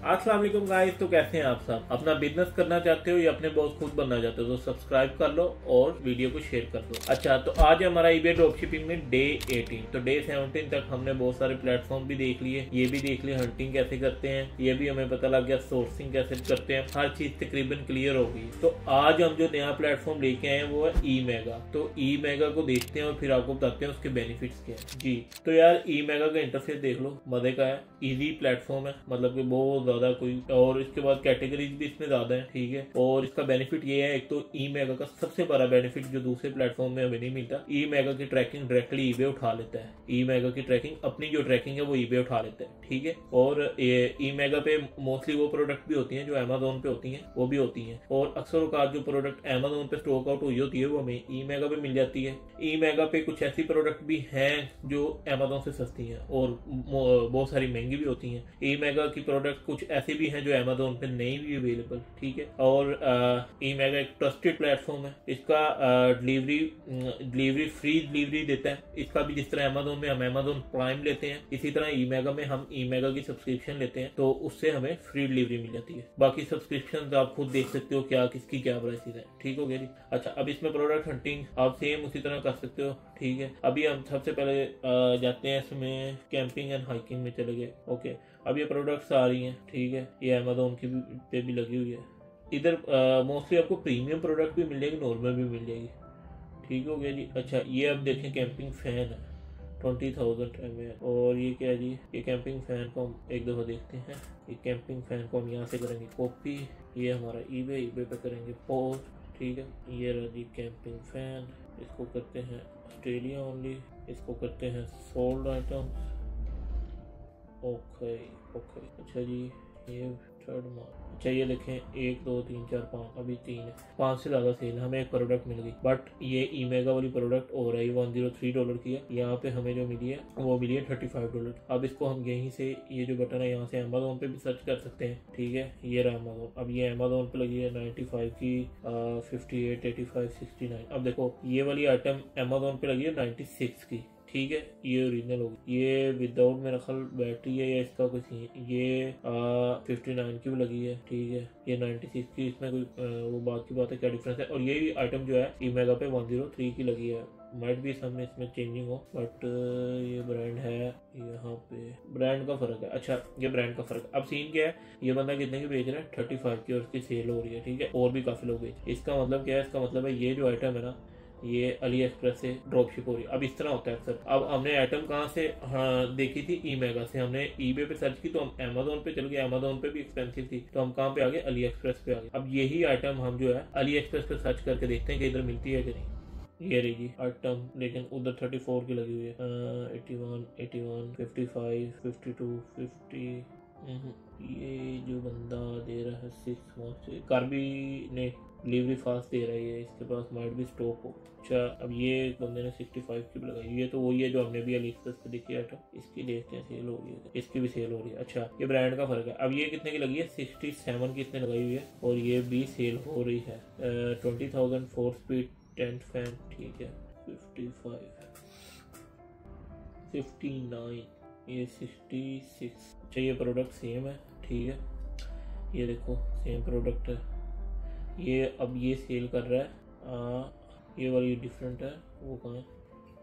अस्सलाम वालेकुम गाइस। तो कैसे हैं आप सब? अपना बिजनेस करना चाहते हो या अपने बॉस खुद बनना चाहते हो तो सब्सक्राइब कर लो और वीडियो को शेयर कर दो। अच्छा, तो आज हमारा ईबे ड्रॉपशिपिंग में डे 18। तो डे 17 तक हमने बहुत सारे प्लेटफॉर्म भी देख लिए, ये भी देख लिया हंटिंग कैसे करते हैं, ये भी हमें पता लग गया सोर्सिंग कैसे करते हैं, हर चीज तकरीबन क्लियर हो गई। तो आज हम जो नया प्लेटफॉर्म लेके आए हैं वो है ई मेगा। तो ई मेगा को देखते हैं और फिर आपको बताते हैं उसके बेनिफिट्स क्या है जी। तो यार ई मेगा का इंटरफेस देख लो, मजे का है, इजी प्लेटफॉर्म है, मतलब कि बहुत ज्यादा कोई, और इसके बाद कैटेगरीज भी इसमें ज्यादा है, ठीक है। और इसका बेनिफिट ये है, एक तो ई मेगा का सबसे बड़ा बेनिफिट जो दूसरे प्लेटफॉर्म में हमें नहीं मिलता, ई मेगा की ट्रैकिंग डायरेक्टली ईबे उठा लेता है। ई मेगा की ट्रैकिंग, अपनी जो ट्रैकिंग है वो ईबे उठा लेता है, ठीक है। और ई मेगा पे मोस्टली वो प्रोडक्ट भी होती हैं जो अमेजोन पे होती हैं, वो भी होती हैं। और अक्सर औकात जो प्रोडक्ट अमेजोन पे स्टॉक आउट हुई होती है वो हमें ई मेगा पे मिल जाती है। ई मेगा पे कुछ ऐसी प्रोडक्ट भी हैं जो अमेजोन से सस्ती हैं और बहुत सारी महंगी भी होती हैं। ई मेगा की प्रोडक्ट कुछ ऐसी भी हैं जो अमेजोन पे नहीं भी अवेलेबल, ठीक है। और ई मेगा एक ट्रस्टेड प्लेटफॉर्म है। इसका डिलीवरी फ्री डिलीवरी देता है। इसका भी जिस तरह अमेजोन में हम अमेजोन प्राइम लेते हैं, इसी तरह ई मेगा में हम ई मेगा की सब्सक्रिप्शन लेते हैं, तो उससे हमें फ्री डिलीवरी मिल जाती है। बाकी सब्सक्रिप्शन आप खुद देख सकते हो क्या किसकी क्या प्राइसेस है, ठीक हो गया जी। अच्छा, अब इसमें प्रोडक्ट हंटिंग आप सेम उसी तरह कर सकते हो, ठीक है। अभी हम सबसे पहले जाते हैं इसमें कैंपिंग एंड हाइकिंग में चले गए, ओके। अब ये प्रोडक्ट्स आ रही हैं, ठीक है, ये अमेजोन की पे भी लगी हुई है। इधर मोस्टली आपको प्रीमियम प्रोडक्ट भी मिल जाएगी, नॉर्मल भी मिल जाएगी, ठीक हो गया जी। अच्छा, ये अब देखें कैंपिंग फैन है 20,000 mAh। और ये क्या है जी, ये कैंपिंग फैन को हम एक दफ़ा देखते हैं। ये कैंपिंग फैन को हम यहाँ से करेंगे कॉपी, ये हमारा ईबे पे करेंगे पोस्ट, ठीक है। ये रहा जी कैंपिंग फैन, इसको करते हैं ऑस्ट्रेलिया ओनली, इसको करते हैं सोल्ड आइटम, ओके ओके। अच्छा जी, ये थर्ड मार्क। अच्छा, ये देखें 1 2 3 4 5, अभी 3 है, 5 से ज़्यादा सेल, हमें एक प्रोडक्ट मिल गई। बट ये ई मेगा वाली प्रोडक्ट और है $103 की है। यहाँ पे हमें जो मिली है वो मिली है $35। अब इसको हम यहीं से, ये जो बटन है यहाँ से अमेजोन पे भी सर्च कर सकते हैं, ठीक है। ये रहा अमेजोन। अब ये अमेजोन पे लगी है 95 की, 58 85 69। अब देखो ये वाली आइटम अमेजोन पे लगी है 96 की, ठीक है। ये ओरिजिनल होगी, ये विदाउट मेरा ख्याल बैटरी है या इसका कुछ नहीं है। ये 59 की भी लगी है, ठीक है। ये 96 की, इसमें कोई वो बात की बात है क्या डिफरेंस है। और ये आइटम जो है ई मेगा पे 103 की लगी है। माइट भी समय इसमें चेंजिंग हो, बट ये ब्रांड है, यहाँ पे ब्रांड का फर्क है। अच्छा, ये ब्रांड का फर्क। अब सीन क्या है, ये बंदा कितने की बेच रहा है 35 की और उसकी सेल हो रही है, ठीक है। और भी काफी लोग बेच, इसका मतलब क्या है, इसका मतलब है ये जो आइटम है ना, ये अली एक्सप्रेस से ड्रॉप शिप हो रही है। अब इस तरह होता है अक्सर। अब हमने आइटम कहाँ से देखी थी, ई मेगा से। हमने ईबे पे सर्च की तो हम अमेजोन पे चल गए, अमेजोन पे भी एक्सपेंसिव थी तो हम कहाँ पे आ गए, अली एक्सप्रेस पे आ गए। अब यही आइटम हम जो है अली एक्सप्रेस पे सर्च करके देखते हैं कि इधर मिलती है कि नहीं। ये रही आइटम, लेकिन उधर 34 की लगी हुई है, 81 81 55 52 50। ये जो बंदा दे रहा है 6 मंथ से, कार्बी ने डिलीवरी फास्ट दे रही है, इसके पास माइट भी स्टॉक हो। अच्छा, अब ये बंदे ने 65 की भी लगाई, ये तो वही है जो हमने भी अली एक्सप्रेस पे देखी आइटम। इसकी देखते हैं सेल हो रही है, इसकी भी सेल हो रही है। अच्छा, ये ब्रांड का फर्क है। अब ये कितने की लगी है, 67 की इसने लगाई हुई है और ये भी सेल हो रही है। 20,000 4 स्पीड टेंट फैन, ठीक है। 55 59, ये 66। अच्छा, ये प्रोडक्ट सेम है, ठीक है। ये देखो सेम प्रोडक्ट है। ये अब ये सेल कर रहा है, ये वाली डिफरेंट है, वो कहाँ है,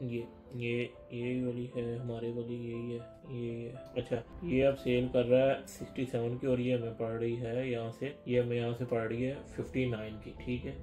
ये वाली है हमारे वाली, यही है, ये अच्छा। ये अब सेल कर रहा है 67 की और ये हमें पड़ रही है यहाँ से, ये हमें यहाँ से पड़ रही है 59 की, ठीक है,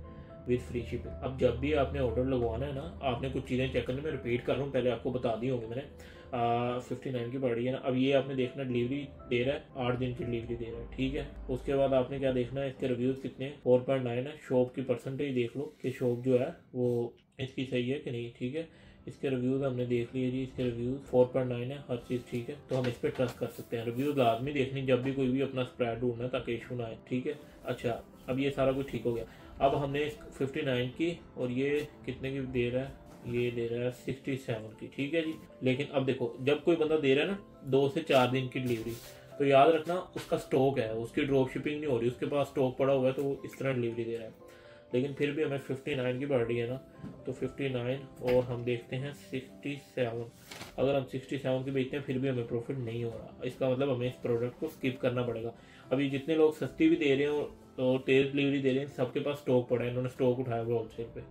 विद फ्री शिपिंग। अब जब भी आपने ऑर्डर लगवाना है ना, आपने कुछ चीज़ें चेक करनी, मैं रिपीट कर रहा हूँ, पहले आपको बता दी होंगी मैंने। 59 की पड़ रही है ना। अब ये आपने देखना डिलीवरी दे रहा है, 8 दिन की डिलीवरी दे रहा है, ठीक है। उसके बाद आपने क्या देखना है, इसके रिव्यूज़ कितने, 4.9 है। शॉप की परसेंटेज देख लो कि शॉप जो है वो इसकी सही है कि नहीं, ठीक है। इसके रिव्यूज़ हमने देख लिए जी, इसके रिव्यूज़ 4.9 है, हर चीज़ ठीक है, तो हम इस पर ट्रस्ट कर सकते हैं। रिव्यूज़ लाजमी देखनी जब भी कोई भी अपना स्प्रेड ढूंढना है ताकि इशू ना आए, ठीक है। अच्छा, अब ये सारा कुछ ठीक हो गया। अब हमने 59 की और ये कितने की दे रहा है, ये दे रहा है 67 की, ठीक है जी। लेकिन अब देखो, जब कोई बंदा दे रहा है ना 2 से 4 दिन की डिलीवरी, तो याद रखना उसका स्टॉक है, उसकी ड्रॉप शिपिंग नहीं हो रही, उसके पास स्टॉक पड़ा हुआ है तो वो इस तरह डिलीवरी दे रहा है। लेकिन फिर भी हमें 59 की बढ़ रही है ना, तो 59 और हम देखते हैं 67। अगर हम 67 की बेचते हैं फिर भी हमें प्रॉफिट नहीं हो रहा, इसका मतलब हमें इस प्रोडक्ट को स्किप करना पड़ेगा। अभी जितने लोग सस्ती भी दे रहे हैं और तेज डिलीवरी दे रहे हैं, सबके पास स्टॉक पड़ा है, इन्होंने स्टॉक उठाया हुआ होलसेल पे।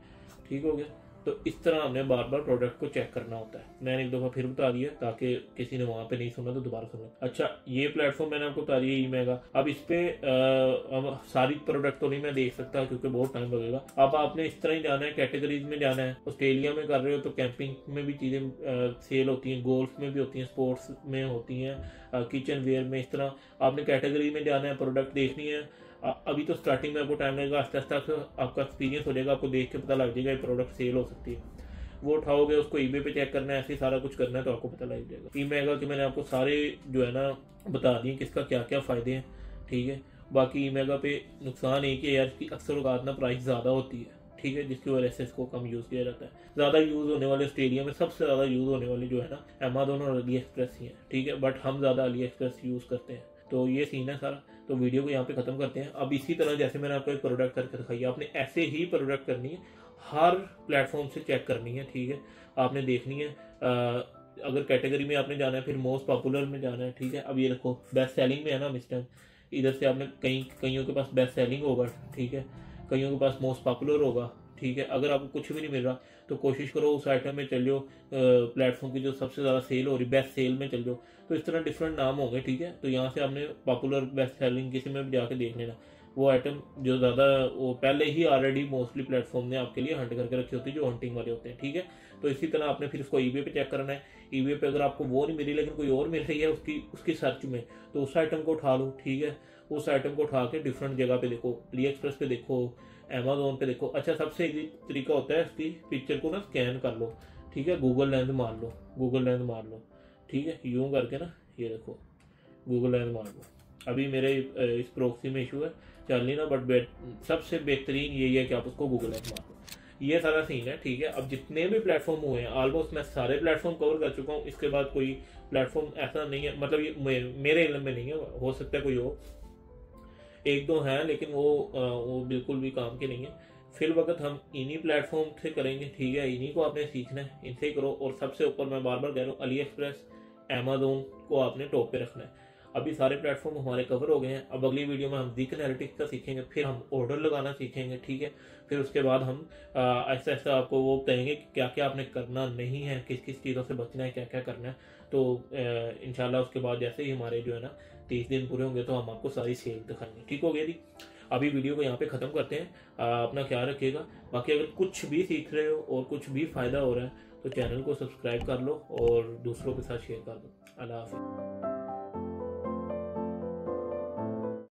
ठीक हो गया। तो इस तरह हमने बार बार प्रोडक्ट को चेक करना होता है। मैंने एक दफ़ा फिर बता दिया ताकि किसी ने वहाँ पे नहीं सुना तो दोबारा सुना। अच्छा, ये प्लेटफॉर्म मैंने आपको बता दिया ईमेगा। अब इस पे अब सारी प्रोडक्ट तो नहीं मैं देख सकता क्योंकि बहुत टाइम लगेगा। अब आपने इस तरह ही जाना है, कैटेगरीज में जाना है। ऑस्ट्रेलिया में कर रहे हो तो कैंपिंग में भी चीज़ें सेल होती हैं, गोल्फ में भी होती हैं, स्पोर्ट्स में होती हैं, किचन वेयर में। इस तरह आपने कैटेगरी में जाना है, प्रोडक्ट देखनी है। अभी तो स्टार्टिंग में आपको टाइम लगेगा, आस्ते आस्ते आपका एक्सपीरियंस हो जाएगा, आपको देख के पता लग जाएगा ये प्रोडक्ट सेल हो सकती है। वो उठाओगे, उसको ईबे पे चेक करना है, ऐसे सारा कुछ करना है तो आपको पता लग जाएगा। ईमेगा के मैंने आपको सारे जो है ना बता दिए किसका क्या क्या फ़ायदे हैं। ठीक है। बाकी ईमेगा पे नुकसान एक ही है यार, इसकी अक्सर औकात ना प्राइस ज़्यादा होती है। ठीक है, जिसकी वजह से इसको कम यूज़ किया जाता है। ज़्यादा यूज़ होने वाले ऑस्ट्रेलिया में सबसे ज़्यादा यूज़ होने वाले जो है ना अमेज़न और अली एक्सप्रेस ही है। ठीक है, बट हम ज़्यादा अली एक्सप्रेस यूज़ करते हैं। तो ये सीन है सारा। तो वीडियो को यहाँ पे ख़त्म करते हैं। अब इसी तरह जैसे मैंने आपको एक प्रोडक्ट करके दिखाई, आपने ऐसे ही प्रोडक्ट करनी है, हर प्लेटफॉर्म से चेक करनी है। ठीक है, आपने देखनी है। अगर कैटेगरी में आपने जाना है, फिर मोस्ट पॉपुलर में जाना है। ठीक है, अब ये देखो बेस्ट सेलिंग में है ना इस टाइम, इधर से आपने कईयों के पास बेस्ट सेलिंग होगा। ठीक है, कईयों के पास मोस्ट पॉपुलर होगा। ठीक है, अगर आपको कुछ भी नहीं मिल रहा तो कोशिश करो उस आइटम में चल जाओ, प्लेटफॉर्म की जो सबसे ज़्यादा सेल हो रही, बेस्ट सेल में चल जाओ। तो इस तरह डिफरेंट नाम होंगे। ठीक है, तो यहाँ से आपने पॉपुलर, बेस्ट सेलिंग किसी में भी जाके देख लेना। वो आइटम जो ज़्यादा, वो पहले ही ऑलरेडी मोस्टली प्लेटफॉर्म ने आपके लिए हंट करके रखी होती है, जो हंटिंग वाले होते हैं। ठीक है, तो इसी तरह आपने फिर उसको ईबे पे चेक करना है। ईबे पे अगर आपको वो नहीं मिली लेकिन कोई और मिल रही है उसकी सर्च में, तो उस आइटम को उठा लो। ठीक है, उस आइटम को उठा के डिफरेंट जगह पे देखो, अली एक्सप्रेस पे देखो, अमेज़न पे देखो। अच्छा, सबसे इजी तरीका होता है इसकी पिक्चर को ना स्कैन कर लो। ठीक है, गूगल लेंस मार लो, गूगल लेंस मार लो। ठीक है, यूं करके ना ये देखो गूगल लेंस मार लो। अभी मेरे इस प्रोक्सी में इशू है चल नहीं ना, बट सबसे बेहतरीन यही है कि आप उसको गूगल लेंस मार लो। ये सारा सीन है। ठीक है, अब जितने भी प्लेटफॉर्म हुए हैं ऑलमोस्ट मैं सारे प्लेटफॉर्म कवर कर चुका हूँ। इसके बाद कोई प्लेटफॉर्म ऐसा नहीं है, मतलब ये मेरे इल्म में नहीं है, हो सकता है कोई हो, एक दो हैं लेकिन वो बिल्कुल भी काम के नहीं है। फिल वक्त हम इन्हीं प्लेटफॉर्म से करेंगे। ठीक है, इन्हीं को आपने सीखना है, इनसे ही करो। और सबसे ऊपर मैं बार बार कह रहा हूँ, अली एक्सप्रेस, अमेज़न को आपने टॉप पे रखना है। अभी सारे प्लेटफॉर्म हमारे कवर हो गए हैं। अब अगली वीडियो में हम वीक एनालिटिक्स का सीखेंगे, फिर हम ऑर्डर लगाना सीखेंगे। ठीक है, फिर उसके बाद हम ऐसा ऐसा आपको वो बताएंगे कि क्या क्या आपने करना नहीं है, किस किस चीज़ों से बचना है, क्या क्या करना है। तो इंशाल्लाह उसके बाद जैसे ही हमारे जो है ना 30 दिन पूरे होंगे तो हम आपको सारी सेल दिखाएंगे। ठीक हो गया जी। अभी वीडियो को यहाँ पे ख़त्म करते हैं। अपना ख्याल रखिएगा। बाकी अगर कुछ भी सीख रहे हो और कुछ भी फ़ायदा हो रहा है तो चैनल को सब्सक्राइब कर लो और दूसरों के साथ शेयर कर दो। अल्लाह हाफिज़।